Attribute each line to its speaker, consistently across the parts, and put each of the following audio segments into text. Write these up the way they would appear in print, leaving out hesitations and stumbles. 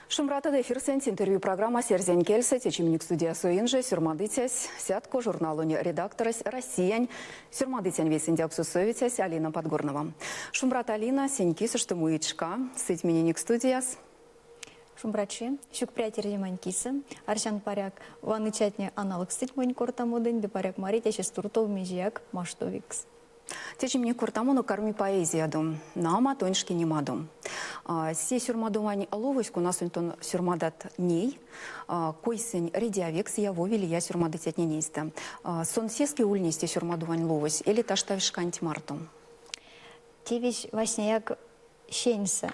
Speaker 1: Шумратада эфирсенс интервью программа «Серзень Кельса», течимник студия Суинжи, сюрмадытясь, сятко журналуне редакторась «Россиян», сюрмадытян весендяк сусовитясь Алина Подгорнова. Шумрат Алина, сенькиса, что муичка, сыть мининик студияс.
Speaker 2: Шумбрачи, щукпрятер еманькиса, аршан паряк, ванны чатне аналог стыть монь кортамудын, де паряк марить, ащи стуртов межияк маштовикс.
Speaker 1: Течимник кортамуну корми поэзияду, нама тоньшки немаду. Се сюрмадумань ловоську насунтон сюрмадат ней, койсень редиавекс яво вели я сюрмадытят ненейста. Сон сески ульнести сюрмадувань ловось, или таштавиш канти марту?
Speaker 2: Тевич васняяк щеньса.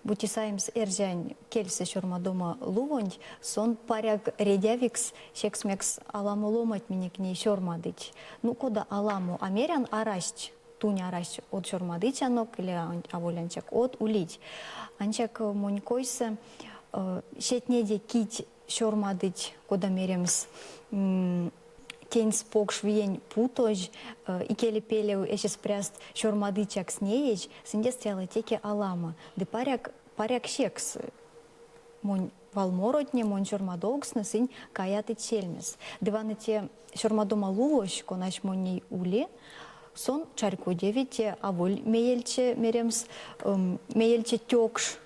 Speaker 2: Бутисаемс эрзянь кельсе сюрмадума лувонь, сон паряк редиавекс шексмекс аламу ломать миник не сюрмадыть. Ну кода аламу амерян арасть. Туня арась от сюрмадычанок или аволянчак от улить. Анчак монькойсы сетнеде кить сюрмадыть, кода меремс тень спок швиень путож, и келе пелеу эшес пряст сюрмадычак снееч, синде стяла теке алама. Де паряк шекс. Монь валморотне, монь сюрмадолксны, сынь каяты чельмес. Дываны те сюрмадома лувош, конаш моней ули, сон чарку девите, аволь меельче меремс, меельче тёкш,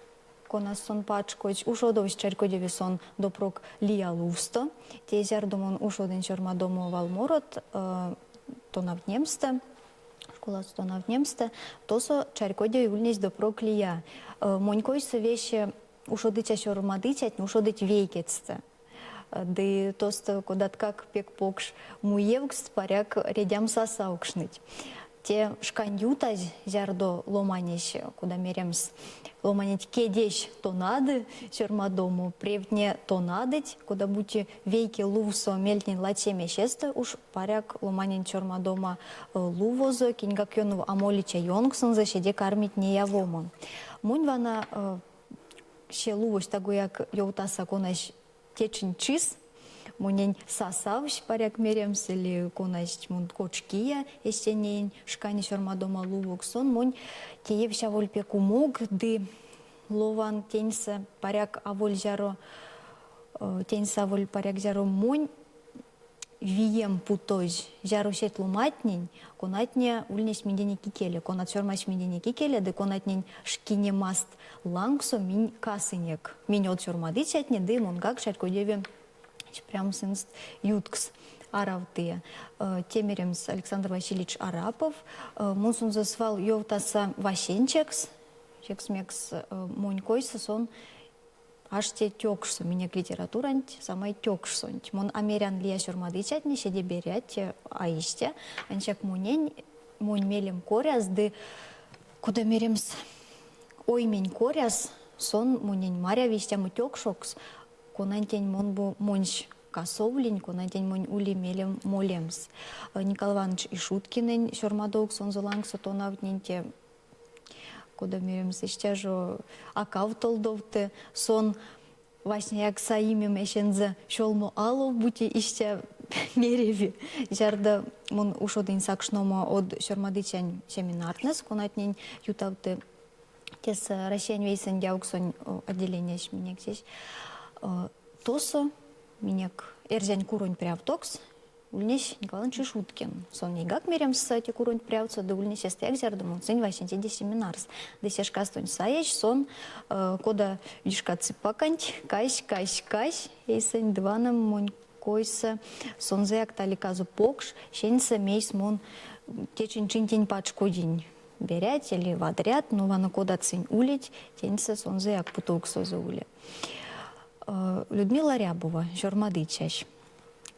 Speaker 2: конас сон пачкоч, ушодович чарку деви сон допрок лия лувсто, тезяр домон ушоден сюрмадому валморот, тонавнемсте, школас тонавнемсте, тосо чарку деви ульнесь допрок лия. Монькойсы вещи ушодыча сюрмадычать, ушодыть вейкетсте. Ды тоста кодат как пек покш муевкс паряк редям сасаукшныть. Те шканютаз зярдо ломанещ, куда меремс ломанить кедещ то нады сюрмадому, превне то надыть, куда будьте вейки лувсо мельтнин лачеме шесты, уж паряк ломанин сюрмадома лувозо, кингак йонов амолича йонгсон защеде кармить не явому. Мунь вана ще лувош тагуяк йоутаса конаш течен чиз, мунень сасавш паряк меремс или конаш мун кочкия, естенейн шкани сюрмадома лувоксон, мунь теевща вольпе кумог, ды лован теньса паряк аволь жаро, теньса аволь паряк жаро мунь, вием путож жару сет луматнень, конатне ульнесь медени кикеле, конат сюрмаш медени кикеле, да конатнень шкине маст лангсо минь касынек. Минь от сюрмадычатне, да монгак шаркодеве прям сынст юткс аравтые. Темеремс Александр Васильевич Арапов, мунсун зазвал йовтаса Васенчекс, чексмекс монькойса сон аж те тёкшсо, меня литературант, самай тёкшсонт. Мон амерян лия сюрмадычатне, седе берят, аисте, анчак мунень, монь мелем коряс, ды куда меремс оймень коряс, сон мунень маря вистяму тёкшокс, конантень мон бу монщ косовлень, конантень монь ули мелем молемс. Николай Иванович Ишуткинен сюрмадок сон золангсо тонавненте, куда меремс ищажо акав толдовты, сон васняяк саимем эшензе шолмо алов бути ища мереви. Жарда мон ушодын сакшнома от сюрмадычань семинарнес, конатнень ютавты тес Россиян вейсен дяуксон отделение шминек здесь. Тосо минек эрзянь куронь прявтокс, ульнесь Николай Иванович Шуткин. Сон нейгак меремс те куронь прявца, да ульнесь эстек зярдам, цинь васенте де семинарс. Десеш кастонь саеч, сон кода вишка цыпаканть, кась, эйсень дваном монь койса, сон заяк таликазу покш, щеньса мейс мон течень чинтень пачкодень. Берять или в отряд, но вана кода цинь улить, теньса сон заяк путоксо заули. Людмила Рябова, сюрмадычащ.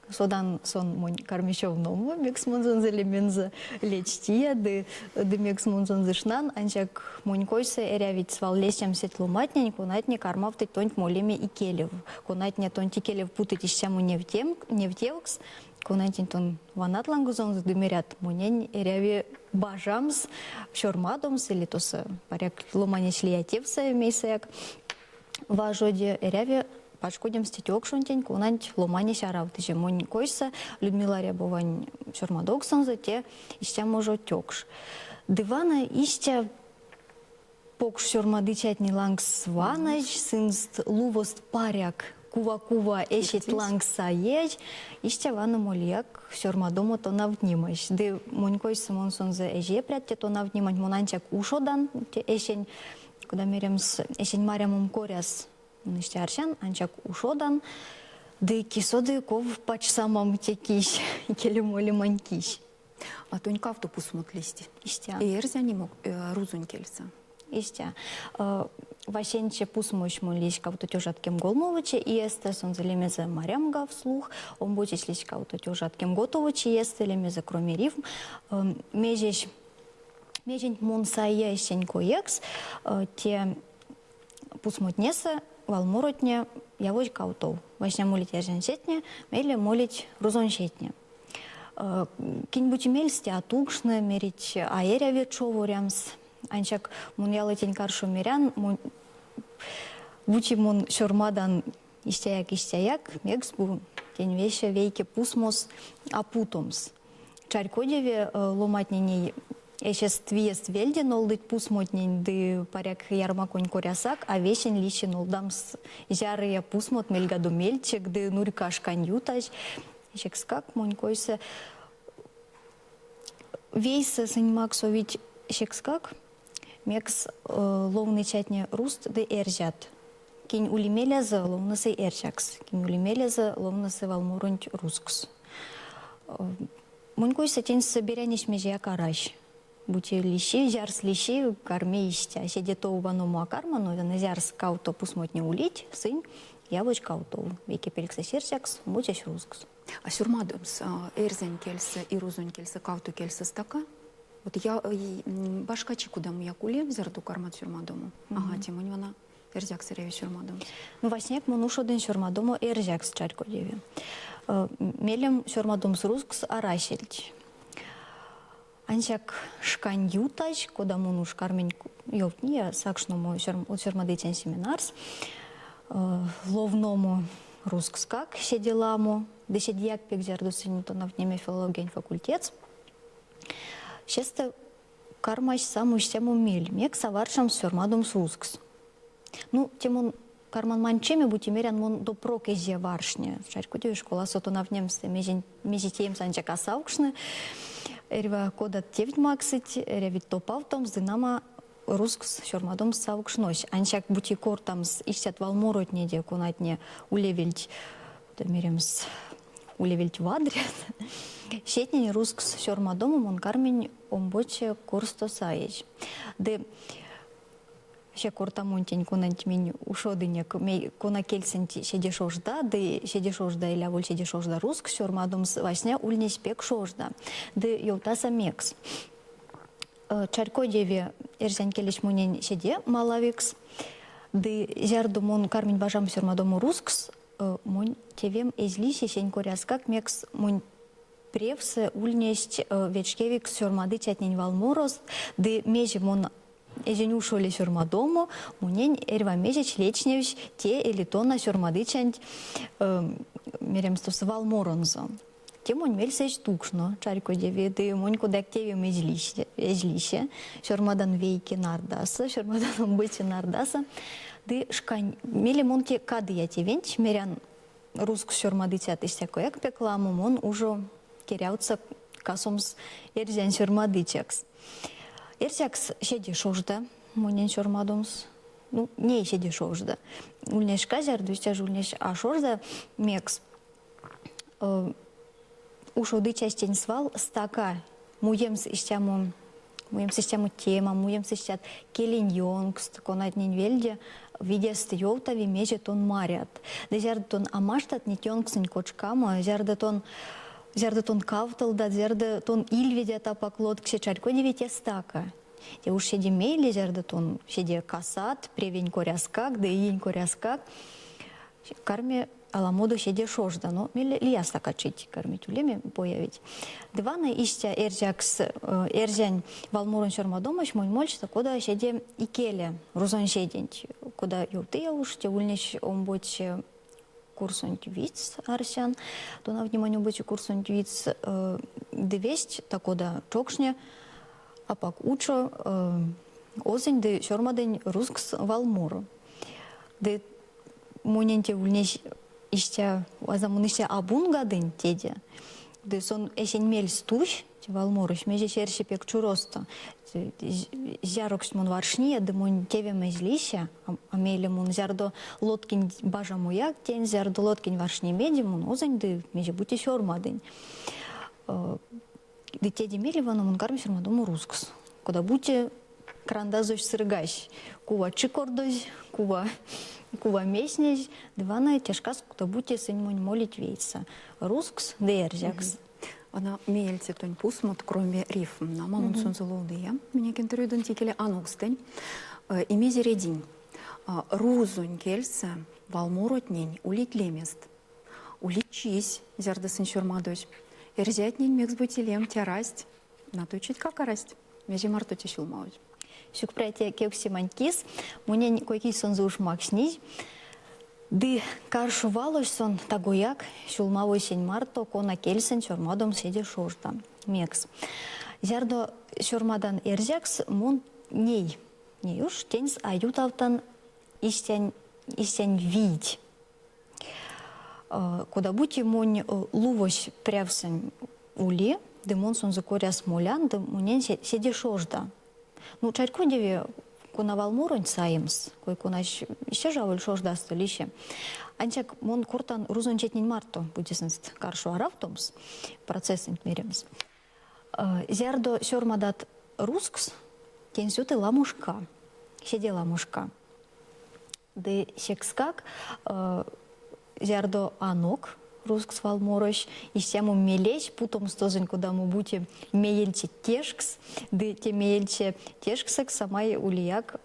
Speaker 2: Содан сон монь кармищев ному, мекс монзон зелеменза лечтия, мекс монзон зышнан, анчак монь койса эрявить свал лесям сетлуматнень, конатне кармавты тонь молеме и келев. Конатне тонь келев путать ищаму не в тевкс, конатень тон ванатлангузон задумерят монень эряви бажамс, сюрмадомс или тоса паряк ломанеш лиятевса мейсаяк. Важоде эряви пачкодем стетек шонтень, кунанч ломани шаравтыже монь койса, Людмила Рябовань сюрмадоксан, зате ища може тёкш. Дивана іще покш сюрмадичатні ланг сванач, синст лувост паряк, кува-кува ешет ланг саєч, іще вана моліяк сюрмадому то навнімаш. Де монькой Симон сонзе еже прятте то навнімать монанчак ушодан, те ешень, куда меремс ешень марямум коряс, іще аршан, анчак ушодан, де кисоды ков пач самам текиш, келі молі манькиш.
Speaker 1: А тонька автобус мотлисти.
Speaker 2: Іще.
Speaker 1: И эрзя не мог рузунь кельца.
Speaker 2: Ище. Вашенче пусмуш мулишка вот тёжаткем голмовиче и есте сонзелемезе марямга вслух, он будет лишка вот тёжаткем готовиче есте лемезе кроме рифм. Межеш монсая ещенько екс, те пусмутнесе валмуротне явось каутов. Вашня молить ерженшетне, меле молить рузоншетне. Кинь-будь мельсти атукшне, мерить аэря вечоворямс, анчак мун ялытень каршу мерян, бучи мун шормадан истяяк, мекс бу тень веща вейке пусмос апутомс. Чарькодеве ломатненей эшес твиест вельден олдыть пусмотнень ды паряк ярмаконь корясак, а вещен лищен олдамс жарыя пусмот мельгаду мельчик ды нурькаш канютаж. Шекскак монькойся вейса сыньмаксовить шекскак мекс ловный чатне руст де эржат. Кинь улимеляза ловнасы эрчакс, кинь улимеляза ловнасы валмуронь рускс. Монькойся тень соберянись межия караш. Будьте лищи, жарс лищи, карме ища. Седето уваному акарма, но на жарс кауто пусмотне улить, сын, явоч кауто. Веки пеликса серчакс, будешь рускс.
Speaker 1: А сюрмадымс эрзен кельса и рузунь кельса кауту кельса стака? Вот я башкачи куда мы якуле зерду кармат сюрмадому. Ага, тимонь вана эрзяк сыреве сюрмадому.
Speaker 2: Ну васняк монуш один сюрмадому эрзяк с чарькодеве. Мелем сюрмадом с рускс арашельч. Анчак шканютач, куда монуш кармень йовтния сакшному сюрмадычен семинарс. Ловному рускскак седеламу. Десядьяк пекзерду синито на внеме филологен факультет. Шесте кармаш саму штему миль. Мек саваршам сюрмадом сускс. Ну, тимон карман манчеме бутимерян мон до прокезе варшне. Чарькодеве школа сото на внемсте межитеем санчака саукшне. Эрва кодат тевить максить, ревит топавтом с динамо рускс сюрмадом саукшнось. Анчак бутикор там ищат валморотне декунатне улевельть. Меремс улевельть вадрят. Щетнень рускс сюрмадомом он кармень омбоче курсто саеч. Де ще кортамонтень кунать минь ушодыняк мей кона кельсенти седешожда, де седешожда или аволь седешожда руск сюрмадом васня ульнесь пек шожда. Де йолтаса мекс. Чарькодеве эрзян келеш мунень седе малавикс. Де зярдумон кармень бажам сюрмадому рускс мон тевем эзлисе сень коряскак мекс мон превсе ульнесть вечкевик сюрмады чатнень валморост, де межи мон эзеню шоли сюрмадому, мунень эрва межеч лечневич те элитона сюрмады чанть меремстус валморонзо. Те мон мельсеч тукшно, чарько деве, де мон кудак тевем эзлисе, сюрмадан вейки нардаса, сюрмадан бычи нардаса, де шкань мели мон те кады я тевенч, мерян руск сюрмады тят истякояк пекламу, мон уже керяутся касомс эрзян сюрмады чекс. Эрзякс седи шожда, монен сюрмадомс, ну, не седи шожда. Ульнеш казяр, дуйстяж ульнеш а шожда мекс. Ушоды частень свал стака, муемс истяму тема, муемс истят келиньонгс, конатнень вельде, видест йовтави межет он марят. Да зярдатон амаштат не тёнгсень кочкама, зярдатон кавталда, зярдатон ильведя тапаклот ксе чарькодеве те стака. Те уж седи мейли зярдатон, седи касат, превень коряскак, да иень коряскак. Карме аламоду седи шожда, но мели лия стакачить кармить улеме появить. Дивана истя эрзянь валмурон сюрмадомаш, мой мольч, кода седи икеле, рузон седенть, кода юты уж, те ульнич омбоч курсонь виц арсян, то на внимание быть курсонь виц девесть, такода чокшня, апак учо озень де шормадень рускс валмуру. Де муненте ульнеш ища азамуныште абун гадын теде. Де сон эсенмель стуш валмурыш меже шерши пек чуросто. Зярокш мун варшния, де мун теве мезлища, а мейле мун зярдо лоткин бажа муяк, тен зярдо лоткин варшни меди мун озень де меже бути шормадын. Де теде мели вана мун карми шормадому рускс. Кода бути крандазош сыргаш. Кува чикордош, кува меснеж, дивана тяжкас, куда бути сын мун молить вейца. Рускс де эрзякс.
Speaker 1: Она мельте тонь пусмут, кроме рифм. На мамун сонзоловдыя. Мне кентерюден тикеле анукстень. Имези рединь. Рузунь кельце, валмуротнень, улить лемест. Уличись, зярдасын шурмадоч. Эрзятнень мекс бутилем тярасть. Натучить как арасть. Межи мартоти шулмауч.
Speaker 2: Шукпрайте кекси манькис, мне койки сон зуш макснись. Ды каршу валош сон тагояк, шулмавой сень марто, кона кельсен шормадом седе шошта. Мекс. Зярдо шормадан эрзякс мун ней. Не уж тенс аютавтан истянь видь. Куда бути мунь лувош прявсен ули, де мун сон закоря смолян, де мунен седе шошта. Ну, чарько деве куна валмуронь саимс, кой кунаш еще жаволь шождаст лище. Анчак мон куртан рузон четнин марто будисенст каршу аравтомс, процесс меремс. Зярдо сёрмадат рускс, тенсюты ламушка, седе ламушка. Де секскак зярдо анок, рускс валморош, и сему мелесь, путом стозень, куда мы будем меельче тешкс, де те меельче тешксек, самай улияк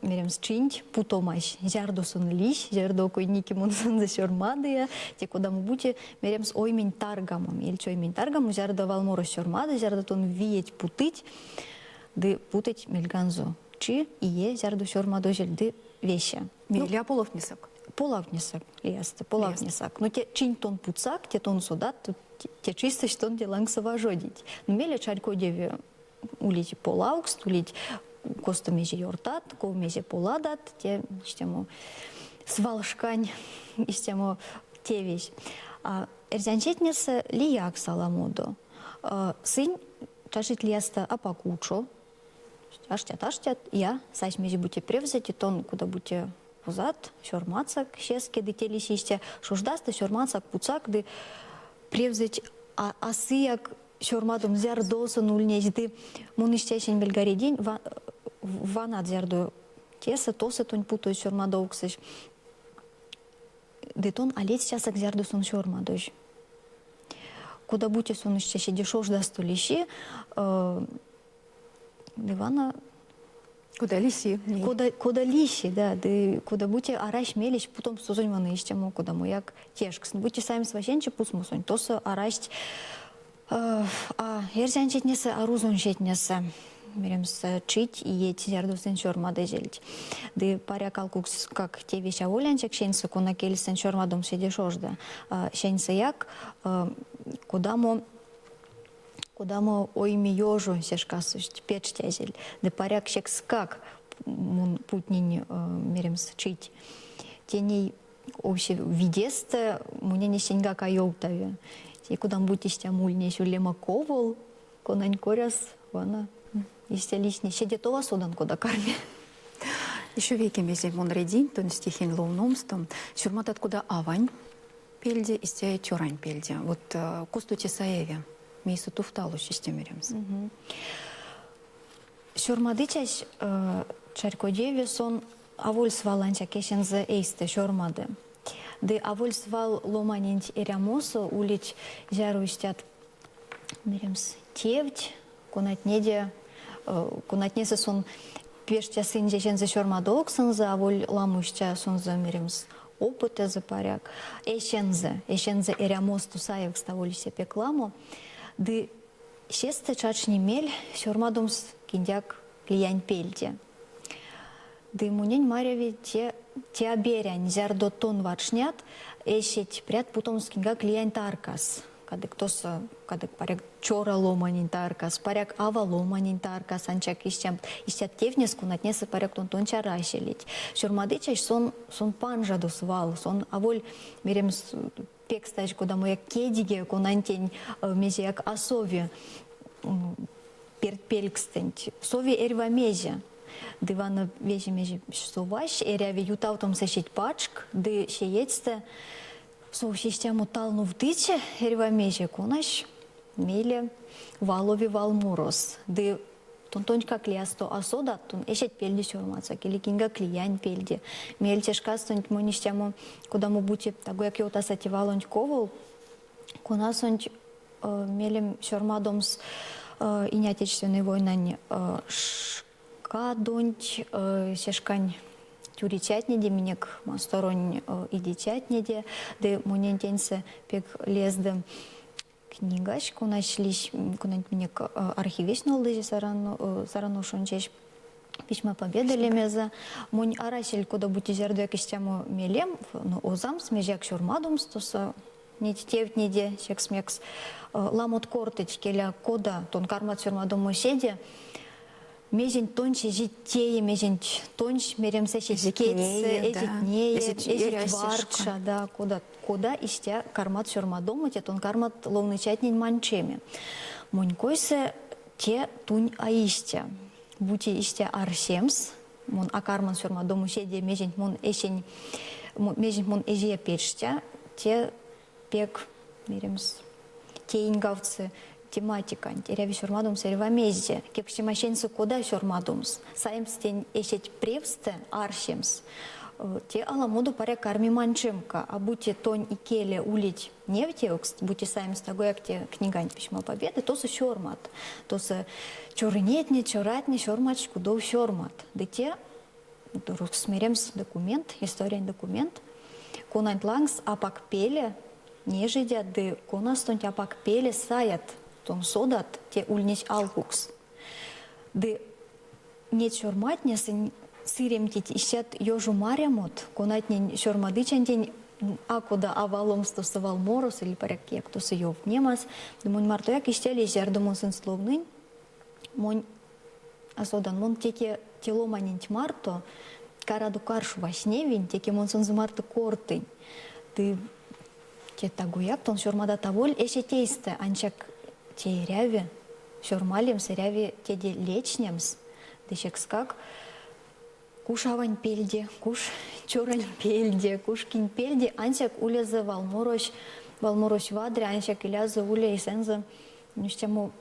Speaker 2: мерем счинь, путомаш, зярдо сон лищ, зярдо койники монсон за сёрмадыя, те куда мы будем мерем с оймень таргамом, ельчо оймень таргаму, зярдо валморош сёрмады, зярдо тон виеть путыть, де путать мельганзо, чи и зярдо сёрмадо жельды веща.
Speaker 1: Меля половнисок.
Speaker 2: Полавнисак, лесте, полавнисак. Но те чин тон пуцак, те тон судат, те чисто что он деланг savажодить. Но меля чарько деве улить полаукс, улить коста меже йортат, ков меже поладат, те штему свалшкань, штему те вещь. Эрзянчетнесе лияк саламодо. Сын чашит леста апакучо, аштят, я сась меже будете превзать, и тон куда будете позад, шормацак, шеске, де телесисте, шуждаста, шормацак, пуцак, де превзать асыяк, шормадом зярдоса нулнеж, де муныштяшень бельгари день, ванат зярдо теса, тоса тонь путаю шормадовксыш, де тон алец часак зярдосон шормадож. Куда будете сонышчаще, де шождасту лище, дивана.
Speaker 1: Куда лиси?
Speaker 2: Куда лиси, да, куда будете араш мелищ, потом созонь ваны ищему, куда муяк тешкс. Будете сами сващенче, пусть мусонь, то со араш, ерзян четнесе, а рузон четнесе. Меремс чить и еть зярдовсен шормады жельть. Ды паря калкукс, как те веща волянчак, шенсы кона келсен шормадом седе шожда. Шенсы як, куда мы ойми ёжу сешкасыш печь тязель, да паряк шекскак мун путнин меремс чить. Теней вообще видесте мне не сеньга кайолтаве. И куда будете стямульне сюлема ковол, конань коряс, вана истя лишний седетова содан куда карме.
Speaker 1: Еще веки мезель мон редин, тон стихин лоуномстом, сюрмат откуда авань пельде, истя тюрань пельде. Вот кусту тесаеве. Мейсу туфталу системеремс.
Speaker 2: Шормадычаш чаркодеве сон авольс валанча кешензе эйсте шормады. Де авольс вал ломанент эрямосо улить жаруистят меремс тевть, кунатнеде, кунатнесе сон пештя сынже шензе шормадок сынзе аволь ламуща сонзе меремс опыте за паряк. Эшензе эрямос тусаев ставолисе пекламо. Ды шесте чачни мель сёрмадумс киндяк клиянь пельде. Ды мунень маряви те оберянь зярдо тон вачнят, эшеть прят путом скинга клиянь таркас. кадык паряк чора ломанин таркас, паряк ава ломанин таркас, анчак ищат тевнес кунатнесы паряк тон чарашелить. Шурмады чаш сон панжадус вал, сон аволь мерем пекстач, куда моя кедиге, кунантень межеяк асови перпелькстент, сови эрва межа. Дивана межи суваш, эряви ютаутом сещить пачк, ды щеецте совсистему талну вдиче, эрва межа кунаш, меле валови валмурос, ды тонтонька клеасто асода, тон эшет пельди шормаца, келикинга клиян пельди. Мельтешка стонь монистему, куда мы будем того, як йота сативалонь ковал, кунасонь мелем шормадомс и Отечественной войны шкадонь сешкань тюричатнеде, минек сторонь и дичатнеде, де монентенсе пек лездем книгаш, кунаш лиш, кунать минек архивичный лыжи сарану шончеш, письма победы лемеза, монь арашель, куда будете зерду якистему мелем, озам смежак шурмадумс, тоса нить тевтнеде, шекс-мекс, ламот кортыч, келя кода, тон кармат шурмадуму седе, межень тонче житее, межень тонч мерем сещить кетсе, эжит варча, да, кода истя кармат шурмадуму, те тон кармат ловный чатнень манчеме. Монь койсе те тунь аистя. Бути истя арсемс, мон акарман шурмадуму седе, межень мон эшень, межень мон эжия печтя, те пек меремс кейнгавцы тематика, теряви шурмадумс эрва мезде, кепштемашенсы кода шурмадумс, саемс тень эшет превсте аршемс, те аламоду паря карми манчемка, а будьте тонь и келе улить невтеукс, будьте саемс того, як те книгань письма победы, то са шормат, то са чорнетни, чоратни, шормач, кудов шормат, да те смеремс документ, история документ, конант лангс апак пеле, нежидя, де конастонь апак пеле саят, тон содат, те ульнич алкукс. Де не чорматня сыремтить ищат ёжу марямот, конатнень шормадычантень, акуда аваломсту савал морос или паряк як то сыёв немас, де монь мартояк ищали зердомон сын словнынь, монь асодан мон теке теломанень марто, караду каршу вашневень, теке мон сын марто кортынь. Ты те тагуяк, тон шормада таволь, эше тейсте, анчак те ряви, шормалемс, ряви теде лечнемс, дешекскак, куш авань пельде, куш чорань пельде, куш кинь пельде, анчак улезе валморош вадре, анчак илязе уле и сензе, нюштему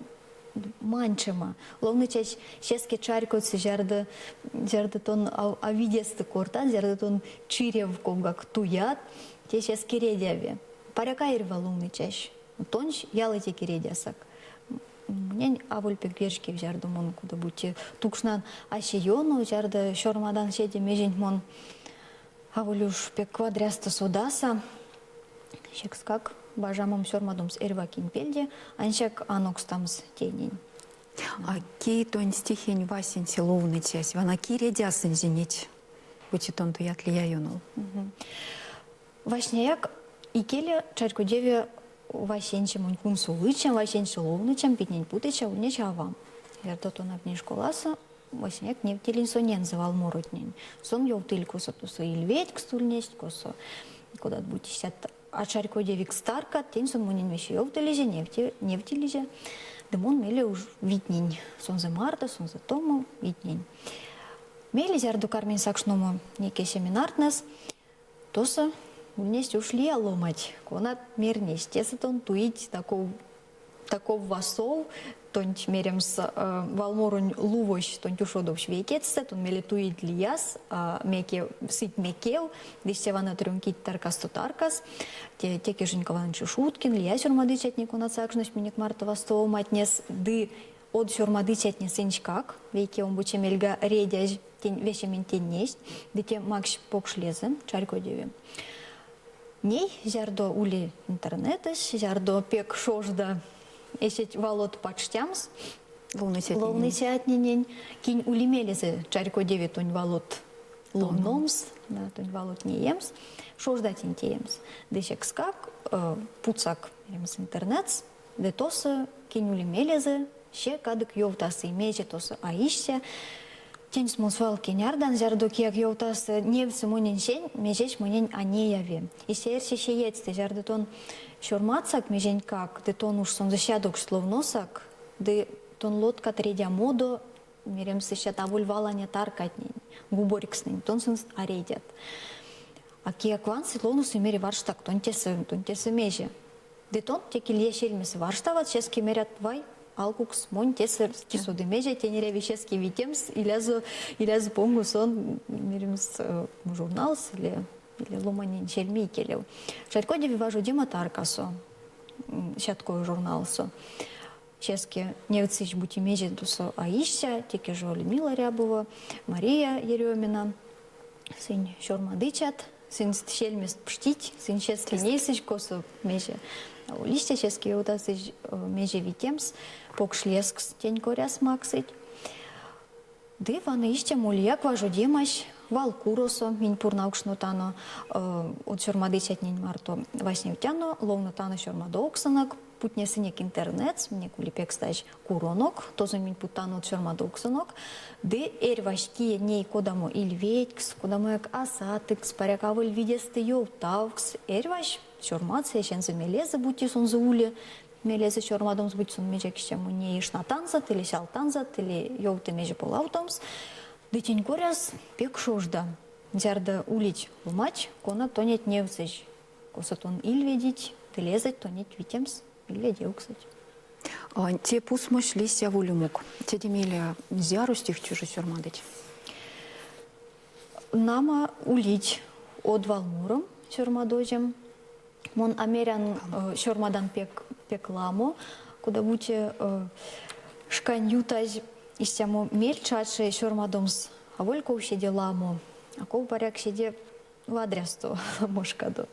Speaker 2: манчема. Ловны чач шеске чарькоцы жарды тон авидесты корта, жарды тон чирев ковгак туят, те шеске редяви. Паряка ирва ловны чаш. Тонч ялыте кередясак. Мнень авольпек вешки жарды мон куда будьте тукшнан ашиону, жарды шормадан седе межень мон аволюш пек квадряста судаса. Шекскак бажамам шормадумс эрва кинпельде, аншак анокстамс тенень.
Speaker 1: А кей тонь стихень васень селовный тясь, вана киредясын зенить, будьте тон туят ли я юнул.
Speaker 2: Вашняяк икеле чарку деве васенче монь кумсу лычем, васенче ловнычем, питнень путыча, улнеч авам. Ярда тон апней школаса, васняяк не втелин сонен завал моротнень. Сон ев тыльку сотусу ильветь кстульнесть, косо куда будьте сят. А чарку девик старка, тень сон монин вещи ев тылиже, не втелиже. Демон меле уж витнень. Сон за марта, сон за тому, витнень. Меле зярду кармен сакшному неке семинартнес, тоса улнесть ушли аломать. Конат мернесть. Тесатон туить таков васов, тонь меремс валморунь лувощ, тонь тушодов швейкетсе, тон меле туить лияс, меке сыть мекел, дистевана трюмкит таркас то таркас, теке женькован чушуткин, лияс урмадычатник унат сакшнощ минек марта вастов матнес, ды от шурмадычатни сынчкак, вейке он буче мельга редяж, вещемен тень несть, дыте макш покшлезем, чарько деве. Ней зярдо ули интернетес, зярдо пек шожда эсет валот почтямс, ловный сятнинень, кинь ули мелезе чарько деве тонь валот ловномс, да, то есть валут не емс, шождатин теемс. Дешек скак, пуцак емс интернет, де тосы кинули мелезы, ще кадык йовтасы имеже тосы аишся, тень смусвал кенярдан, жардо кияк йовтасы невцы мунин шен, межеш мунин анеяве. И серше ще ецте, жарды тон шормацак межень как, де тон уж сон защадок словносак, де тон лодка тредя модо, мерем сеща тавуль валаня таркатнин, губорикснин, тон сон аредят. А кияк ван ситлонус имери варштак, тон тесе меже. Де тон теки лешельмес варштават, шески мерят вай, алкукс мон тесе кисуды меже, тенере вещески витемс, илязу помгу сон меремс журналс или ломанин шельми келев. Шарькоде виважу дима таркасо, шаткою журналсо. Чески невцич бути меже дусо аища, теки жо Людмила Рябова, Мария Еремина, сын шормадычат, сын шельмес пштить, сын чески нейсич косо меже. Листья чески утасыч меже витемс, покшлескс тень коряс максыть. Ды ваны ища мульяк важу демаш, валкуросо, минь пурнаукшнутано, от шормадычат нень марто васневтяно, ловнутано шормадоксанак, путнесынек интернет, мне кулипек стач куронок, тоже минь путано от шормадоксанок, ды эрвашки ней кодамо ильветькс, кодамо як асатыкс, парякавыль видесты йолтавкс, эрваш шормация, шен за мелезы бути сон за уле, мелезы шормадом сбуть сон межек щему не ишнатанзат, или шалтанзат, или йолты меже полаутомс, ды тень коряс пек шожда, зярда улить лумач, кона тонет невцеч, коса тон ильведить, ты лезать, тонет витемс, ильведеу, кстати.
Speaker 1: Те пусмыш листья вулюмук, те демели зярустих чужи сюрмадыть.
Speaker 2: Нама улить от валмуром сюрмадожем, мон амерян шормадан пекламо, куда будете шканютаж истямо мельчаче шормадомс, а волько ущеде ламо, а кол паряк щеде вадрясто мошкадо.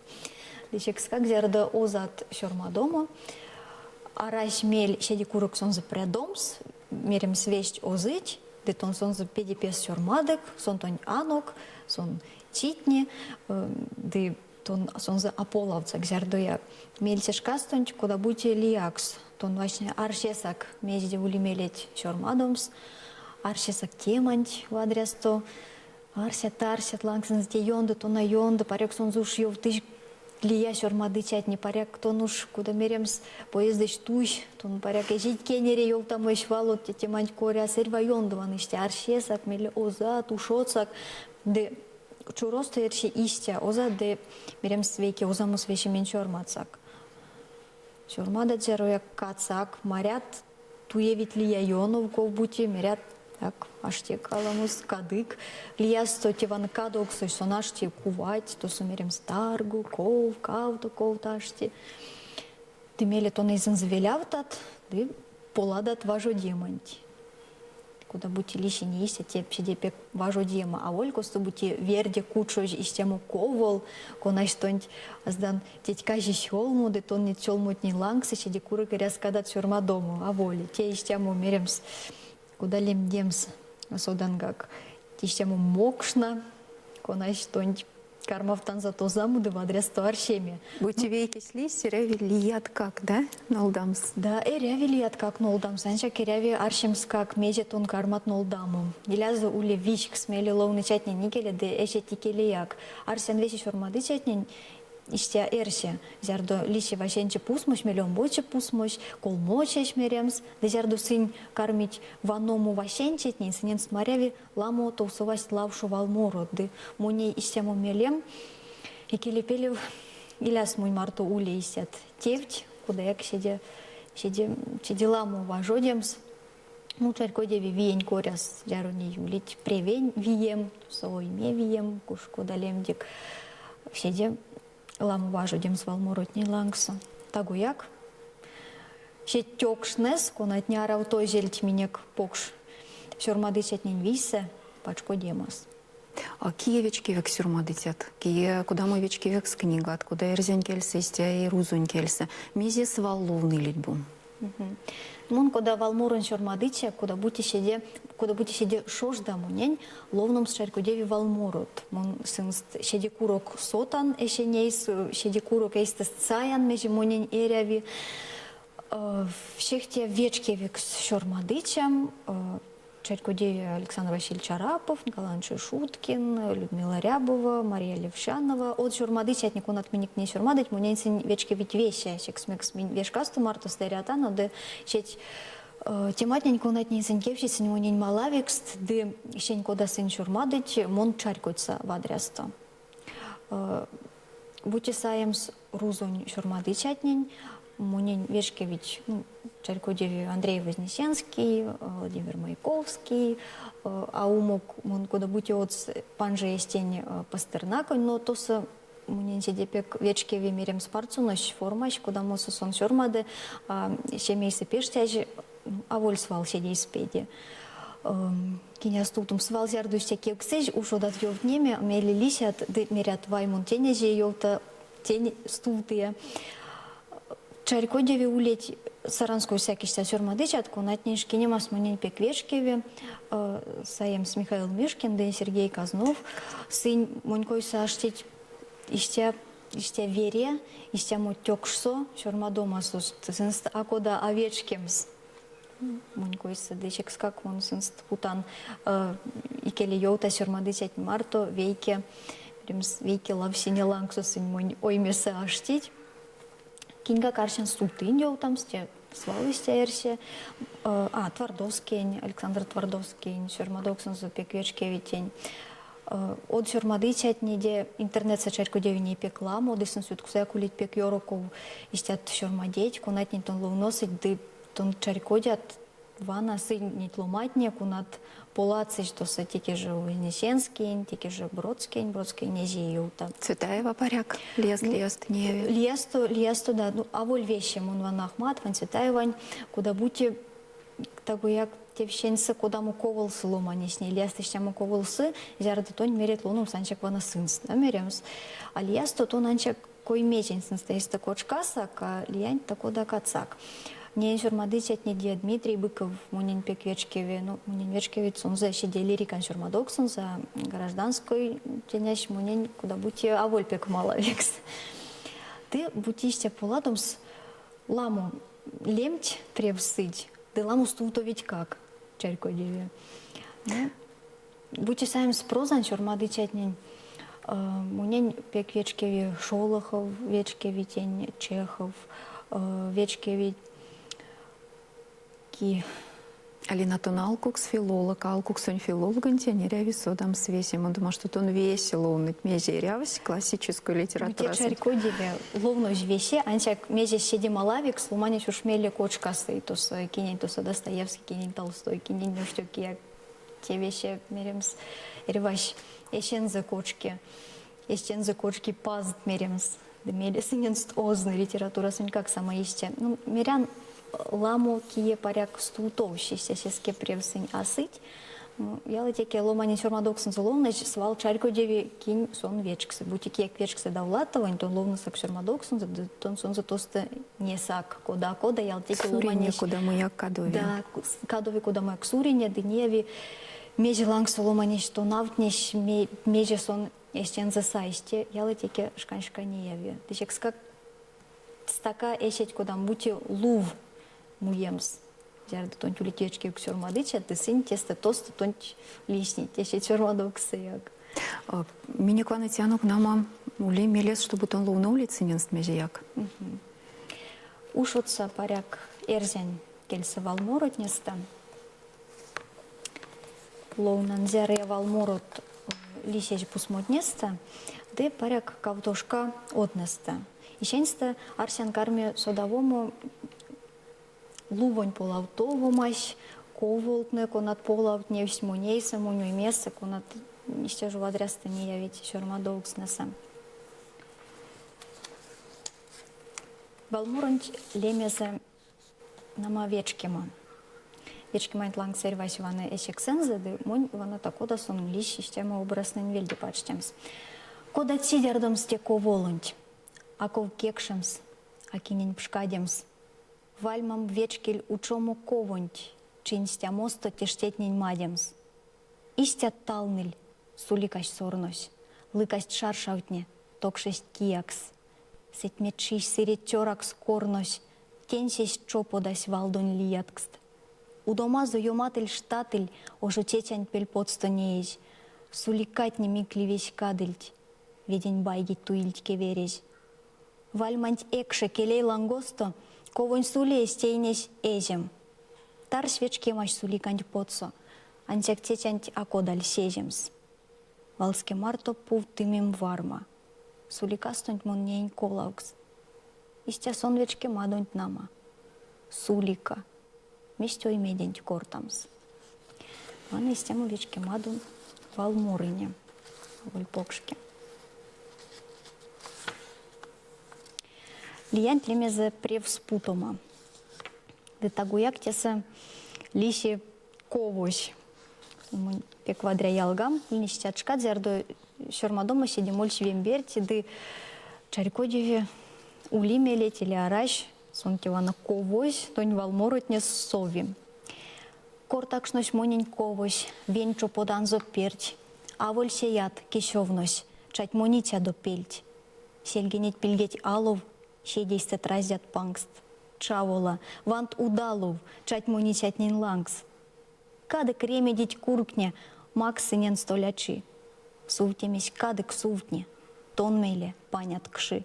Speaker 2: Дичек скак зерда озат шормадомо, а раш мель щеде курок сон за предомс, мерем свесть озыть, де тон сон за педипес шормадек, сон тонь анок, сон читни, де тон сон за аполавцак зердояк. Мельце шкастонч, куда будете лиакс, тон właśnie аршесак межде улимелеть шормадомс, аршесак теманть вадрясто, арсят лангсен те йонда, то на йонда, парек сон зуш йов тыш лия шормадычат, не парек тон уж куда меремс поездыш туш, тон парек ежить кенере йов там еш валот, те теманть коря серва йондован иште аршесак, меле озат, ушоцак, де чуросто ерши истя, оза де меремс веке, озамус веши мен шормацак. Шормада джероя кацак, марят туевит лия йонов ковбути, мерят так, аште каламус кадык, лия стотиван кадок, сой сонаште кувать, то сумерем старгу, ков, кавто, ковташте. Дымели то нейзен завелявтат, ды поладат важо деманти. Куда будете лиши не есть, а те пшедепек важо дема, а олько сто будете верде кучож и тему ковол, конай стонь аздан тетька же щелму, де тон не щелмут не лангсы, щеде куры горяс кадат шурма дому, а воли, те и тему меремс, куда лем демс, содангак, те тему мокшна, конай стонь кармавтан за то замуды в адрес то аршеме.
Speaker 1: Будете вейки листья, ревелият как, да, нолдамс?
Speaker 2: Да, ревелият как нолдамс, анчак реве аршемс как межет он кармат нолдаму. Илязу уле вичк смели ловны чатни никеле, де эше тикелеяк. Арсен вещи шормады чатни, истя эрше, зярдо лише вашенче пусмош, миллион больше пусмош, колмочеш меремс, де зярдо сын кармить ваному вашенчетни, сынен смаряви ламо толсовась лавшу валморо, де муней истяму мелем, и келепелев иляс мой марто уле истят тевть, куда як щеде ламо важодемс, ну чаркодеви виень коряс, зяру не юлить превень вием, свой ме вием, кушко далемдик, щеде ламу важу дем свалморотний лангса. Тагуяк. Ще тёкшнес, конат няра в той жельт минек покш. Сюрмадычат нень висе, пачко демас.
Speaker 1: А киевички век сюрмадычат? Кие куда мы вечки век с книгат, куда эрзень кельсе, истя и рузунь кельсе. Мизе свал ловный литбу.
Speaker 2: Мон кода валмурын шормадыча, куда будете сиде шожда мунень, ловном шаркудеви валмурут. Мон сынст шеде курок сотан эшенейс, шеде курок эйстес цаян межи мунень эряви. Всехте вечкевик шормадычам, Чарькудеви Александр Васильевич Арапов, Николай Иванович Шуткин, Людмила Рябова, Мария Левшанова. От шурмадыч атник он отменик не шурмадыч, муненсин вечке ведь вещи, шексмекс вешкасту марту стереотану, де щеть тематненько он отнесен кевчисен мунень малавикст, де щенько да сын шурмадыч, мон чарькуется в адресто. Бутисаемс рузонь шурмадыч атнень, мунень вешкевич, Чарькудеви Андрей Вознесенский, Владимир Маяковский, а умок мон куда будь от панже естень Пастернака, но то са мунень сидепек вечкеви мерем спарцунощ формащ, куда мосу сон сёрмаде, семейсы пештяжи, а воль свал сидей спеди. Кинястутум свал зярдусь кексеж, ушо дат ёв неме, мели лисят, де мерят ваймун тенеже ёвта тень стултые. Чарькодеви улеть Саранскую всякишься сёрмадычат, кунатниш кинемас мунень пек вешкеве, саемс Михаил Мишкин, да Сергей Казнов, сын мунькой саштить истя вере, истя мотёкшсо, сёрмадома сус, сынст акода овечкемс. Мунькой садычек скак он сынст путан, икели йоута сёрмадычат марто, вейке лавсине лангсо сын мунь оймеса аштить. Кинга каршен сутын йоутамсте, свалысте эрсе, Твардовский, Александр Твардовский, сёрмадоксын за пеквечкевитень. От сёрмадычат неде интернет sa Чарькудеви не пекла, модысын сюткуса кулит пек йороков истят сёрмадеть, кунатнин тон ловносыть, ды тон Чарькодят вана сын нит ломатне, кунат полацич, то са тики же Вознесенский, тики же Бродский незе йоута.
Speaker 1: Цветаева паряк, лест, неве.
Speaker 2: Лесто, да, а воль вещи мон ван Ахмат, ван Цветаевань, куда будьте, так бы як тевщенцы, куда му ковылсы ломани с ней, лесто ще му ковылсы, зярды тонь мерет лоном санчак вана сынс, да, меремс. А лесто то нанчак кой мечень сынстаиста кочкасак, а лиянь тако да кацак. Не сюрмадычат неде Дмитрий Быков, мунень пеквечкеве, мунень вечкеве цунза, щеде лирикан сюрмадоксын за гражданской тенящ мунень, куда будьте аволь пек малавекс. Ты будьте поладомс ламу лемть превсыть, ты ламу стултовить как, Чарькодеве. Будьте сами с прозан сюрмадычат нень, мунень пеквечкеве Шолохов, вечкеве тень Чехов, вечкеве
Speaker 1: Алина тон алкукс филолог, алкукс он филологан тенеряви содам свесим. Он думал, что он весело, он межерявсь классическую литературу.
Speaker 2: Чарькодеве ловнусь весе, ансяк меже седи малавик, слумане шушмели кочкасы, тус кинень, туса Достоевский, кинень Толстой, кинень нуштюки, як те вещи меремс реващ, эщензе кочки пазд меремс, демели сыненст озны литература сын как сама истя. Мерян ламу кие паряк стултовщийся, сеске превсынь асыть. Яла теке ломани сёрмадоксын золовныч, свал Чарькодеви кинь сон вечксы. Бути киек вечксы давлатовань, тон ловнысак сёрмадоксын, тон сон за тосты не сак кода, ял теке ломани...
Speaker 1: куда мы як кадови.
Speaker 2: Да, кадови куда мы як сурине, дыневи, межи лангсы ломаниш, то навтниш, межи сон эстен за сайсте, яла теке шканшка нееви. Течек скак стака эсеть куда бути лув муемс. Зярды тонь улетечки к сёрмадыча, ты сын тесто тосты тонь лишний, тесет сёрмадоксы як.
Speaker 1: Меня кланы тянук нама уле мелес, чтобы тон лов на улице ненст межеяк.
Speaker 2: Ушутся паряк эрзянь кельса валморот неста. Ловнан зяре валморот лисеж пусмот неста, де паряк кавтошка отнеста. Ищенста арсян карме содавому лувонь полавтовумась, коволтне, конат полавтне всьмунейса, муню месса, конат истежу вадряста не явить сёрмадокснеса. Балмуранч лемезе нама вечкема. Вечкема интланг сервась вана эшексензе, де мунь вана такода сон лищ истема обраснен вельде пачтемс. Кода цидердом сте коволунь, аков кекшемс, акинень пшкадемс. Вальмам вечкель учому ковонть, чинстя мосто тештетнень мадемс. Истя талныль, суликась сорнось, лыкасть шаршавтне, токшесть киякс. Сетмечиш сиреттеракс корнось, тенсесть чоподась валдонь лияткст. Удомазу юматель штатель, ожутетянь пельподстонеезь, суликатни микливесь кадыльть, ведень байгить туильть кеверезь. Вальманть экше келей лангосто, ковонь суле стейнесь эзем. Тар свечкемаш суликанть подсо, антяк тетянть акодаль сеземс. Валске марто пув тымим варма. Суликастонть моннень колаукс. Истя сон вечке мадонть нама. Сулика. Местёй меденть кортамс. Вана истему вечке мадун валмурыне. Вольпокшке. Лиянть лемезе превспутома. Де тагуяк тесе лиси ковось. Пеквадря ялгам, линищачка дзердо сёрмадома седемоль свемберти, ды чарькодеве улимеле телеараш, сонтивана ковось, тонь валморотне сови. Кортакшнось монень ковось, венчо поданзо перть, аволь сеят кишовнось, чать монитя до пельть. Сельгенеть пильгеть алов, щедейстет раздят пангст. Чавола, вант удалов, чать монитятнин лангс. Кадык ремедить куркне, максынен столячи. Сувтемесь кадык сувтне, тонмейле панят кши.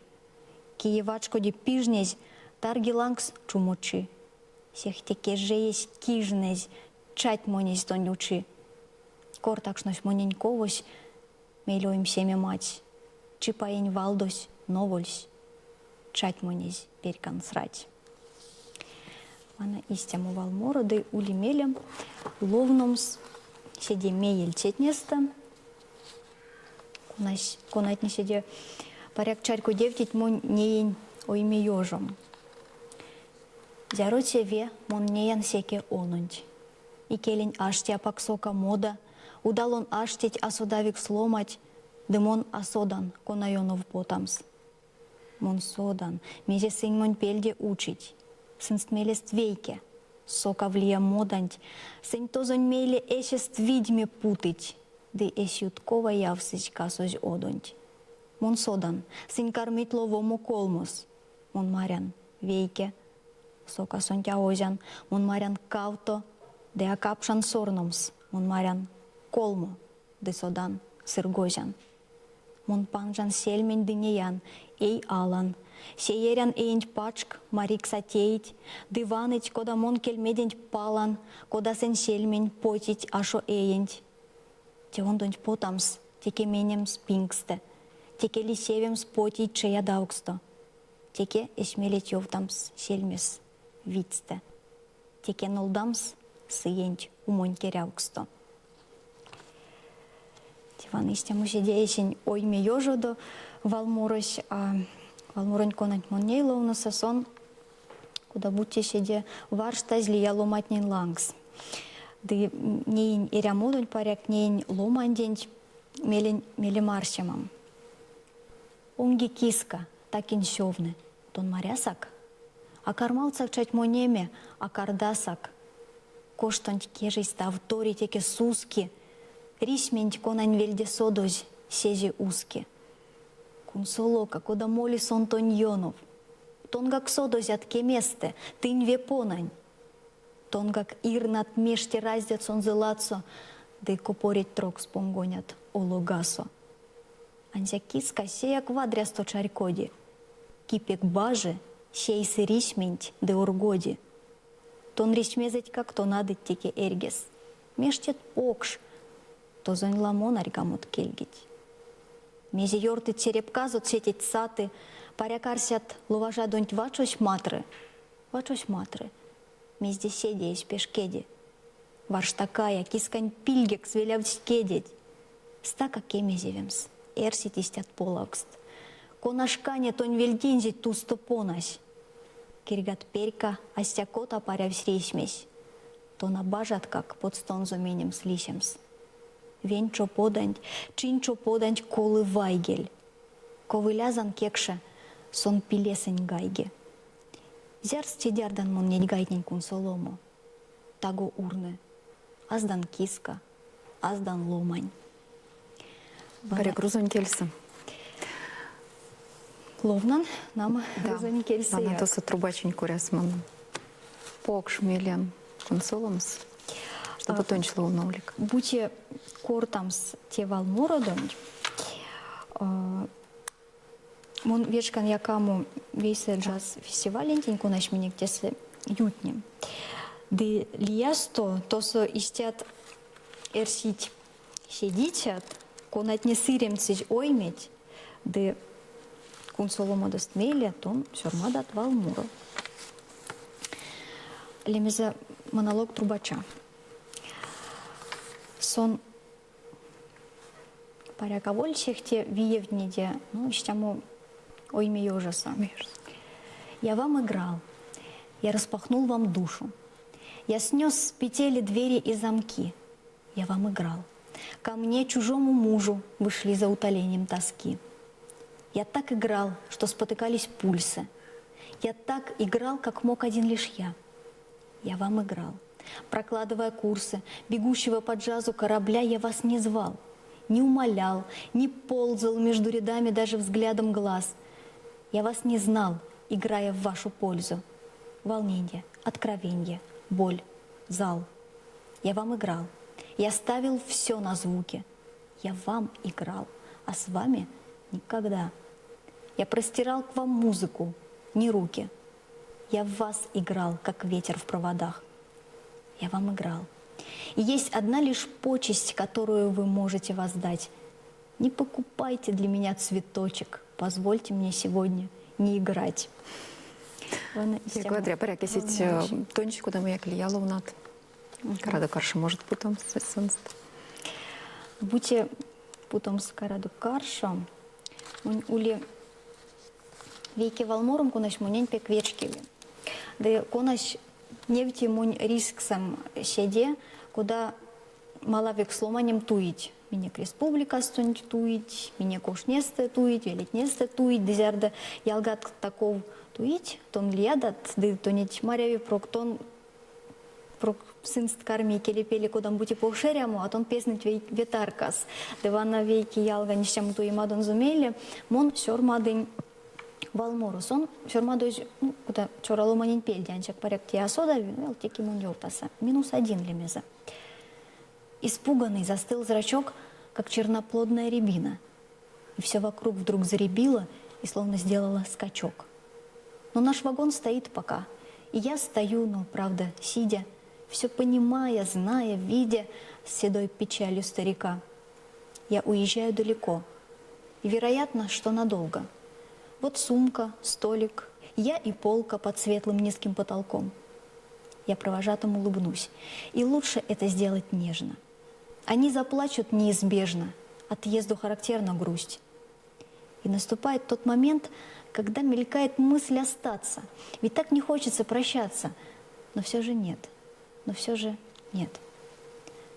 Speaker 2: Киевачкоди пижнезь, тарги лангс чумочи. Сехтеке жеесь кижнезь, чать монесь тонючи. Кортакшнось монень ковось, мейлёим семя мать. Чипаень валдось, новольсь, чать монесь перкан срать. Она истему валмороды улимелем, ловномс, седе меель тетнеста. Конать не седе паряк чарьку девтить мон неень ойме ёжом. Зяроте ве мон неян секе онунть. И келень аштя паксока мода, удал он аштить асодавик сломать, дымон асодан конайонов потамс. Мон содан, мезе сын мон пельде учить. Сын смелест вейке, сока влия моданť, сын тозонь мейле эшест видьме путыть, ды эшюткова явсыч касось одонť. Мон содан, сын кармит ловому колмос, мон марян вейке, сока сонтя озян, мон марян кавто, де акапшан сорномс, мон марян колмо, де содан сыргозян. Мон панжан сельмень дынеян, эй алан, сеерян эйнь пачк, марик сатеить, дываныть, кода мон кельмедень палан, кода сен сельмень потить ашо эйнть. Те он донь потамс, теке менем спингсте, теке лисевемс потить чея дауксто, теке эшмелет ёвтамс сельмес витсте, теке нолдамс сыенть умонь керяуксто. Тиван истему седеесень ойме ёжодо валморось, а валмуронь конать монней ловноса сон, куда будьте седе варштаз лия ломатнин лангс. Ды нейн ирямодонь паряк нейн ломандень меле марсемам. Онги киска, такин сёвны, тон марясак, а кармалцак чать монеме, а кардасак. Коштонть кежей став тори теке суски, рисменть конань вельде содозь сези узки. Кун солока, кода моли сон тоньонов. Тонгак содозят кеместе, тынь вепонань. Тонгак ир над меште раздят сон зелацо, да и копорить трок спонгонят ологасо. Анзя киска сея квадрясто чарькоди. Кипек баже, сейсы рисменть де ургоди. Тон рисмезеть как то надыть теке эргес. Мештет покш, то зонь ламонарь гамут кельгить. Мези йорты черепказот сетить саты, парякарсят луважа донть вачось матры. Мезде седеесь пешкеди. Варш такая, кискань пильгек свелявсь кедеть. Стака кемезевемс, эрсит истят полакст. Конашкане тонь вельдинзить тусто понась. Киргат перька, астякота парявсь рейсмесь. То набажат, как под стонзо менем слисемс. Венчо поданť, чинчо поданť колы вайгель. Ковылязан кекше сон пилесень гайге. Зярс чедярдан мон недьгайтнень кун соломо. Таго урны. Аздан киска, аздан ломань.
Speaker 1: Паря грузон келсі.
Speaker 2: Ловнан нам грузон
Speaker 1: Ана
Speaker 2: кельсе.
Speaker 1: тосы трубачень курясман. Пок шмелен консоломс. Чтобы тончило уновлик.
Speaker 2: Буте кортамс те валмородон, мон вечкан якаму вейсе джаз фестивалентень кунаш минек тесе ютнем. Де лиясто тосо истят эрсить седичат, конат не сыремцич ойметь, де кун соломодост меля, тон сюрмадат валмуро. Лемеза монолог трубача. Сон паряковоль шехте виевниде, ну, ищему ойме ужаса. Я вам играл, я распахнул вам душу, я снес с петели двери и замки, я вам играл. Ко мне, чужому мужу, вышли за утолением тоски. Я так играл, что спотыкались пульсы. Я так играл, как мог один лишь я. Я вам играл. Прокладывая курсы бегущего по джазу корабля, я вас не звал, не умолял, не ползал между рядами даже взглядом глаз. Я вас не знал, играя в вашу пользу. Волнение, откровенье, боль, зал. Я вам играл. Я ставил все на звуки. Я вам играл, а с вами никогда. Я простирал к вам музыку, не руки. Я в вас играл, как ветер в проводах. Я вам играл. И есть одна лишь почесть, которую вы можете воздать. Не покупайте для меня цветочек. Позвольте мне сегодня не играть.
Speaker 1: Я говорю, порядок, если тончику там я клеяла у над. Карада карша может потом сенст.
Speaker 2: Будьте потом с караду карша. Ули веки валмором конаш мунень пек вечкили. Да конаш невти мунь рисксам седе, куда малавик сломанем туить. Минек республика стонь туить, минек уж несте туить, велить несте туить, дезярда ялгат таков туить, тон лиядат, да тонить маряви проктон прок сынст карми келепели кодам бути повшеряму, а тон песнить ветаркас. Девана вейки ялга нищам туи мадон зумели, мон сёрмадын валморус. Он сёрмадой, ну, куда чорало манин пельдянчик поряд тиасода, вел теки мон ёлтаса. -1 лемеза. Испуганный застыл зрачок, как черноплодная рябина. И все вокруг вдруг заребило и словно сделало скачок. Но наш вагон стоит пока. И я стою, но, правда, сидя, все понимая, зная, видя с седой печалью старика. Я уезжаю далеко. И, вероятно, что надолго. Вот сумка, столик, я и полка под светлым низким потолком. Я провожатым улыбнусь. И лучше это сделать нежно. Они заплачут неизбежно, отъезду характерна грусть. И наступает тот момент, когда мелькает мысль остаться. Ведь так не хочется прощаться. Но все же нет. Но все же нет.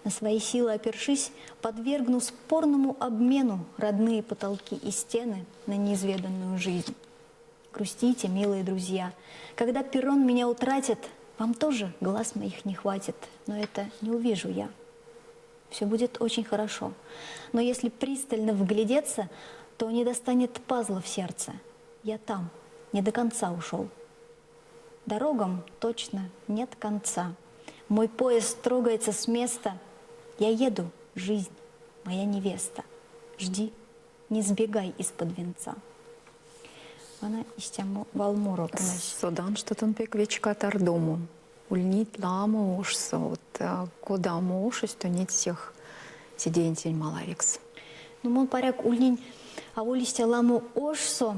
Speaker 2: На свои силы опершись, подвергну спорному обмену родные потолки и стены на неизведанную жизнь. Грустите, милые друзья. Когда перрон меня утратит, вам тоже глаз моих не хватит. Но это не увижу я. Все будет очень хорошо. Но если пристально вглядеться, то не достанет пазла в сердце. Я там, не до конца ушел. Дорогам точно нет конца. Мой поезд трогается с места. Я еду, жизнь, моя невеста. Жди, не сбегай из-под венца. Она истяму валмуро.
Speaker 1: Содан, что тон пек вечка тардому. Ульнит ламу ушса, вот куда мушись, то нет всех сидентень малавикс.
Speaker 2: Ну, мон паряк ульнин, а волистя ламу ошсо,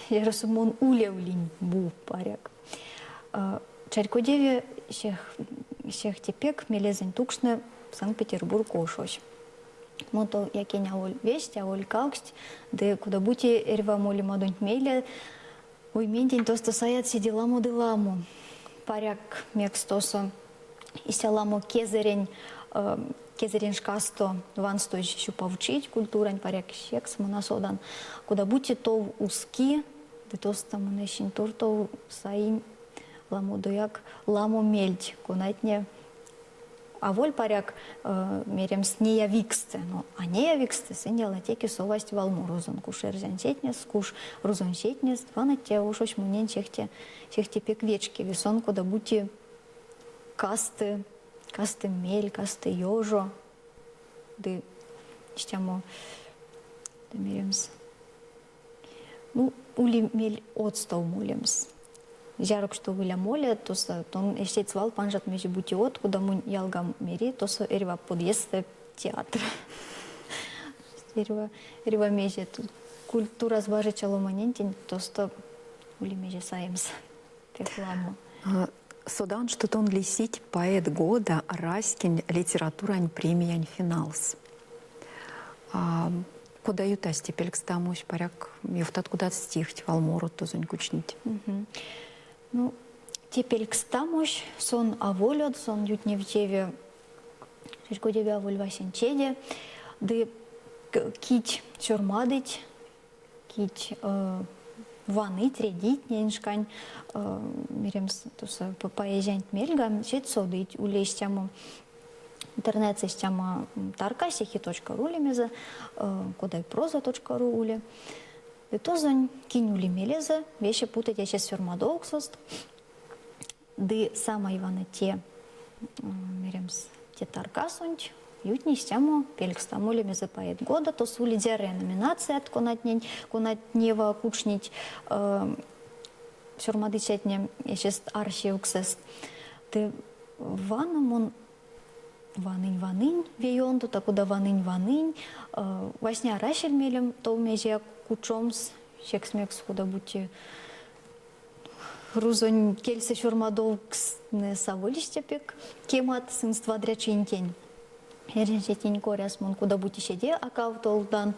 Speaker 2: я мон уля улинь бу паряк. Чарькодеве всех тепек мелезень тукшне в Санкт-Петербург ошось. Мото якеня оль весть, а оль кауксть, да куда бути эрва моли мадонь меля, ой мендень тосто саят сиди ламу де ламу. Паряк мекстосо исяламо кезерень шкасто ван стоит еще повчить культурань паряк секс монасодан куда будьте то узки да то стамунещин турто саим ламудуяк ламу мельдь, кунатне. А воль паряк меремс не явиксты, но а не явиксты, сыняла теки совасть валму розон куш эрзянсетнес, куш розонсетнес, вана те ушоч мунен чехте пек вечки, весон куда бути касты мель, касты ёжо, ды штямо, да меремс. Ну, ули мель отстав молемс. Жарок, что выля моля, то он еще цвал панжат между бутиот, куда мы ялгам мери, то со эрва подъезд театр. Эрва меже культура сбажи чаломанентин, то сто ули меже саемс пекламу.
Speaker 1: Содан, что он лисить поэт года, раскин литературань премиян финалс. Куда ютась теперь к стамусь поряк, евтат куда стихть, валмору то зонь кучнить.
Speaker 2: Ну, теперь к стамусь, сон аволет, сон ют не в деве, шишко деве аволь васенчеде, да кить чормадыть, кить ваныть, редить, неншкань, миремс, туса поезжать мельгам, сеть содыть, улезть тему интернет система tarkasihhi.ru лемезе, куда и проза.ру уле. И то зань кинули мелезе, вещи путать я сейчас фермадолксост, ды сама Ивана те, миремс, те таркасунч, ютни систему пелькстаму лемезе поэт года, то сули дяре номинация от конатнева кучнить, фермадычетне, я сейчас архивксест, ты ванам он ванынь вейонду, так куда ванынь. Васня рашельмелем, то меже кучомс, шексмекс, куда будьте рузонь кельсе шурмадовкс не саволищепек, кемат сынства дрячинтень. Эреншетень коряс мон куда будьте щеде, акав толдан.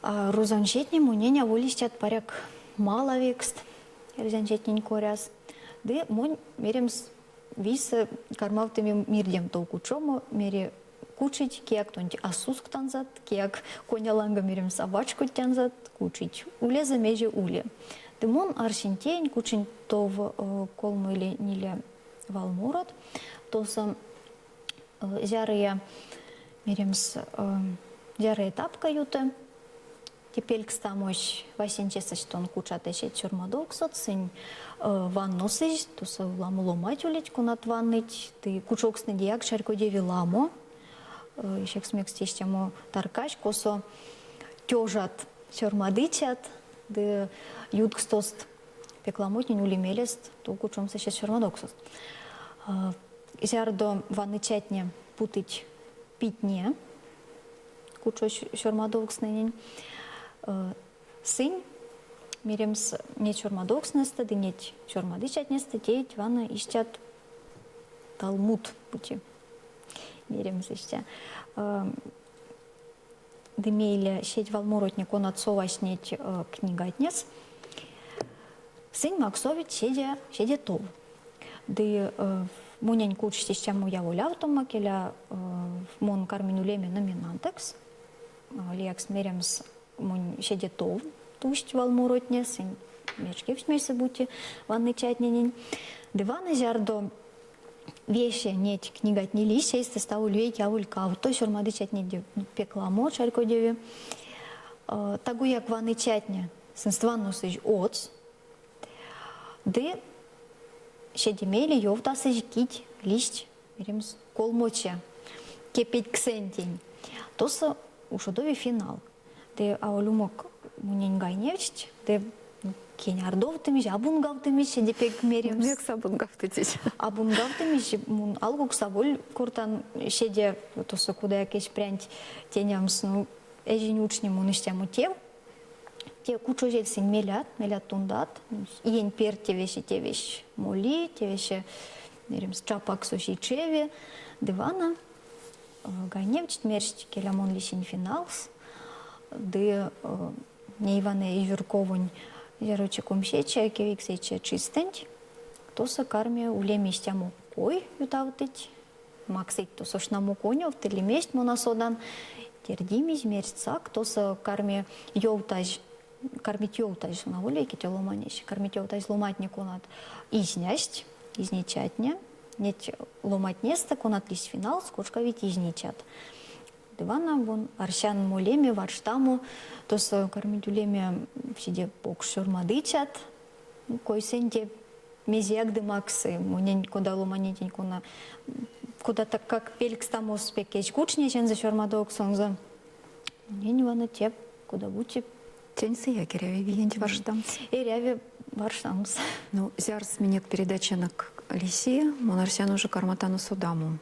Speaker 2: А рузонь щетнем уненя волищат паряк маловекст, эреншетень коряс. Да мон меремс виса кармавтами мирдем толку чому, мере кучить, кек тонти асуск танзат, кек коня ланга мерем собачку тянзат, кучить. Уле за меже уле. Дымон аршинтень, кучень то в колму или ниле валмурат, то сам зярые меремс зярые тапка юте, теперь к стамощ васенчесач тон кучат еще чурмадок социнь ванну сыч, то са ламу ломать улить кунат ванныть, ты кучок снедияк шарко деви ламо, еще смех стещему таркач, косо тёжат чурмадычат, да юткстост пекламотнин улимелест, то кучом сейчас чурмадок сост. Зярдо ванны чатне путыть питне, кучо чурмадок сненень. Сынь, миремс не чурмадокснеста, да нет чурмадычатнеста, теять вана ищат талмуд пути. Миремс ища. Дымейле щедь валмуротник он отцова снеть книгатнес. Сынь максовит щеде тов. Да мунень кучти с чему я воляв тома, келя мон карминулеме номинантекс. Лиакс меремс мон щеде тов. Тусть валмуротне, сынь мечки в смесе будьте ванны чатненень. Дываны зярдо вещи нет книгать не лись, если стал львейки авулька, то сюрмады чатне пекла мо шарко деви. Тагу як ванны чатне, сынстванну сыж оц. Ды щеде мели йовта сыж кить листь, меремс колмоче, кепить ксентень. То са ушодови финал. Ды аулюмок мунень гайневчить, ды кенярдовтымиш, абунгавтымиш, щедепек меремс.
Speaker 1: Мек сабунгавтытись.
Speaker 2: Абунгавтымиш, мун алгук саболь куртан щеде, то са куда якесь прянь тенямс, ну, эжень учни муныштяму тев. Те кучо жельсин мелят тундат, иень пер те вещи моли, те вещи меремс чапак суши чеви, дывана, гайневчить мерчить келямон лисин финалс, ды не Иване и Юрковунь зероче кумсече, кевиксече чистенч, то са карме улемистяму кой ютавтыть, максить то сошнаму конев, телеместь монасодан, тердимись мерцак, то са карме йовтаж кормить ёлтайш на воле, ките ломанещ, кормить ёлтайш ломать не кунат изнясть, изничатня, нет ломать неста, кунат лись финал, скучка ведь изничат. Дивана, вон, арсян молеме, варштаму, то с кормить улеме сиде пок шурмадычат, кой сенте мезиак дымаксы, монень куда ломанетень куна, куда так как пельк стамос пекеч кучнечен за шурмадок сонза, монень вана теп, куда будьте.
Speaker 1: Тенсы я керяви виенти варштамс.
Speaker 2: И ряви варштамс.
Speaker 1: Ну, зярс минек передачанок лиси, мон арсян уже карматану судаму.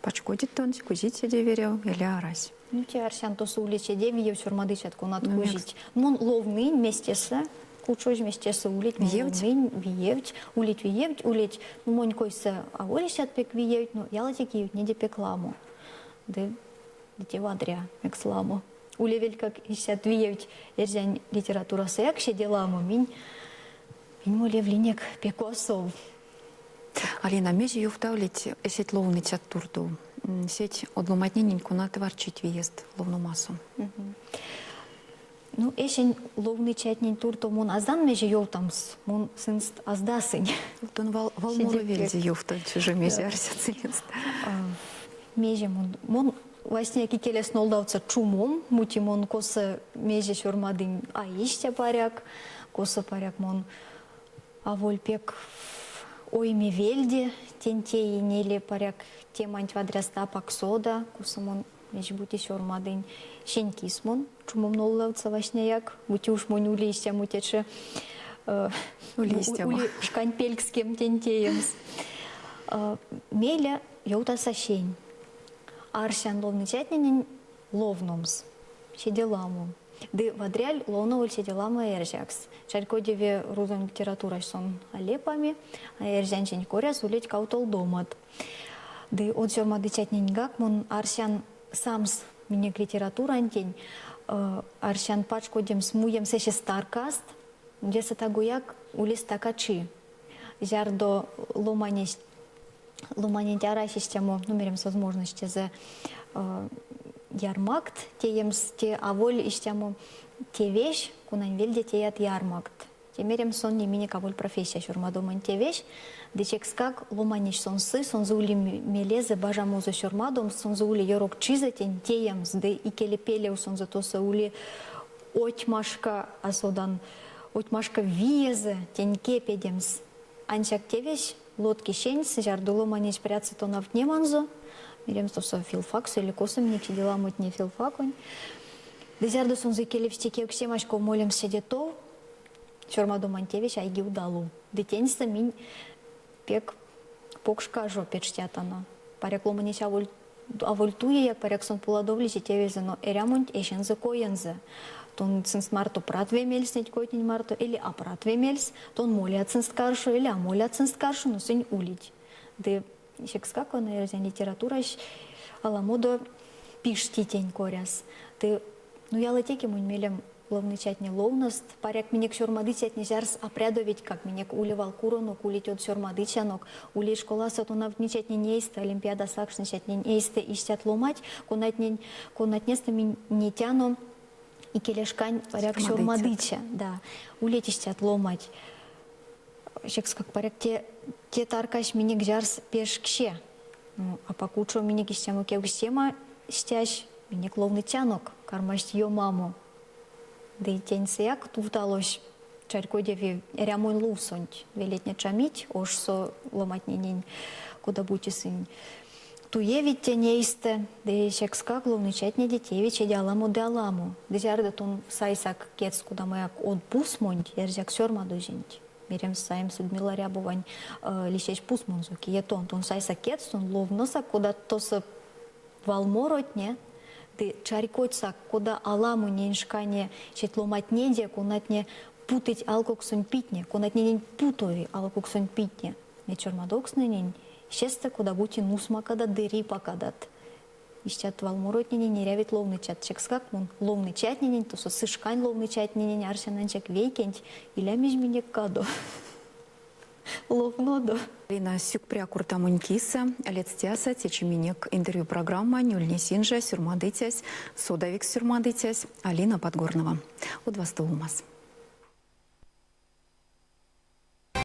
Speaker 1: Пачкодит тон, кузите деверил, или арась.
Speaker 2: Ну, те арсян то суличе девиев шурмадычат кунат
Speaker 1: Ну,
Speaker 2: кузить. Мон ловный вместе с кучой вместе с улить,
Speaker 1: Виевть?
Speaker 2: виевть, улить, ну, монь койся, а олищат пек виевть, ну, ялатик виевть, не де пекламу. Да, те вадря, мексламу. Улевель, как ищат виевть, эрзянь литература сэкше деламу, минь молевлинек пекосов.
Speaker 1: Алина, межи юфтавлить эсет ловный чат турду. Сеть одломатнененьку на товарчить въезд ловну массу.
Speaker 2: Ну, эшень ловный чатнень турто мон аздан межи ёлтамс, мон сынст аздасынь.
Speaker 1: Тон волмуры вельзи юфта чужой межи арсяцинст.
Speaker 2: Межи мон Васне кикелес нолдавца чумом, мути мон коса межи шурмадын аища паряк, коса паряк мон авольпек ойме вельде, тентей неле паряк теманть вадряста паксода, коса мон межи бути шурмадын шенькис мон, чумом нолдавца васняяк, бути уж мон улища мутече ули шкань пелькским тентеемс. Меля ёутаса шень. Арсян ловный чатненен ловномс, сиделаму. Ды вадряль ловноволь сиделама эржакс. Чарькодеве рузон литература сон алепами, а эржанчень коряс улеть каутол домат. Ды от жомады чатненгак мон арсян самс минек литература антень, арсян пачкодем смуем сеше старкаст, где сатагуяк улис такачи. Жардо ломанесть ломанентяра систему, номерем с возможностью за ярмакт, те аволь систему те вещь, кунань вельде те от ярмакт. Темерем сон не мини каволь профессия шурмадоман те вещь, дечек скак ломанич сон зули мелезе бажамоза шурмадом, сон зули йорок чизатень теем, сде и келепелеу сон за то саули отмашка асодан, отмашка виезе, тень кепедемс. Анчак те вещь, лодки щенец, жардуло манич прятаться то на вне манзо, мирем то со филфаксу или косом не дела муть не филфаконь. Дезярду сон закели в стеке ксемашко молим седето, чормаду мантевич айги удалу. Детенься минь пек покшка жо печтятана. Паряк ломанич авольтуе, як паряк сон пуладовли житевезе, но эрямунь эшензе коензе. Тон цинст марто прат вемельс, неть койтень марто, или апрат вемельс, тон моля цинст каршу, или амоля цинст каршу, но сынь улить. Да ещек скако на эрзян литература, аламодо пишти тень коряс. Ты, ну я латеки мунь мелем ловный чатни ловност, паряк минек шурмады чатни жарс апрядовить, как минек уливал куронок, улить от шурмады чанок, улить школа сатунав ни чатни нейсте, олимпиада сакшны чатни нейсте, ищат ломать, конатнесто ми не тяну, и келешкань паряк шурмадыча, да, улетищат ломать. Шекс как паряк те таркаш минек жарс пешкше, ну, а покучо минек ищаму кевгсема стящ, минек ловный тянок, кармаш ее маму. Да и тень сяк туфталось, чарькодеви рямой лусонь, велетня чамить, ош со ломать нень, куда будете сын. Туевить тенеисте, да и шекс как ловный чатни детей, чеди аламу де аламу. Дезярда тун сайсак кец, куда мояк он пусмонь, ерзяк сёрма дожинь. Мирем саем Судмила Рябовань лишеч пусмонзу, киетон, тун сайсак кец, тун ловноса, куда то са валморотне, ты чарикотсак, куда аламу неншкане чет ломать неде, кунатне путать алкоксунь питне, кунатне нень путови алкоксунь питне. Не чормадоксны нень, шеста куда бути нусма када дыри покадат. Ищат валморотне не рявит ловный чат. Чекскак мун ловный чат нень, то со сышкань ловный чат нень, арсянанчак вейкенть, иля меж меня кадо. ловноду.
Speaker 1: Алина Сюкпря Куртамунькиса, Алецтяса, Течеменек, интервью программа, Нюльни Синжа, Сюрмадытясь, Содавик Сюрмадытясь, Алина Подгорнова. У 200 умас.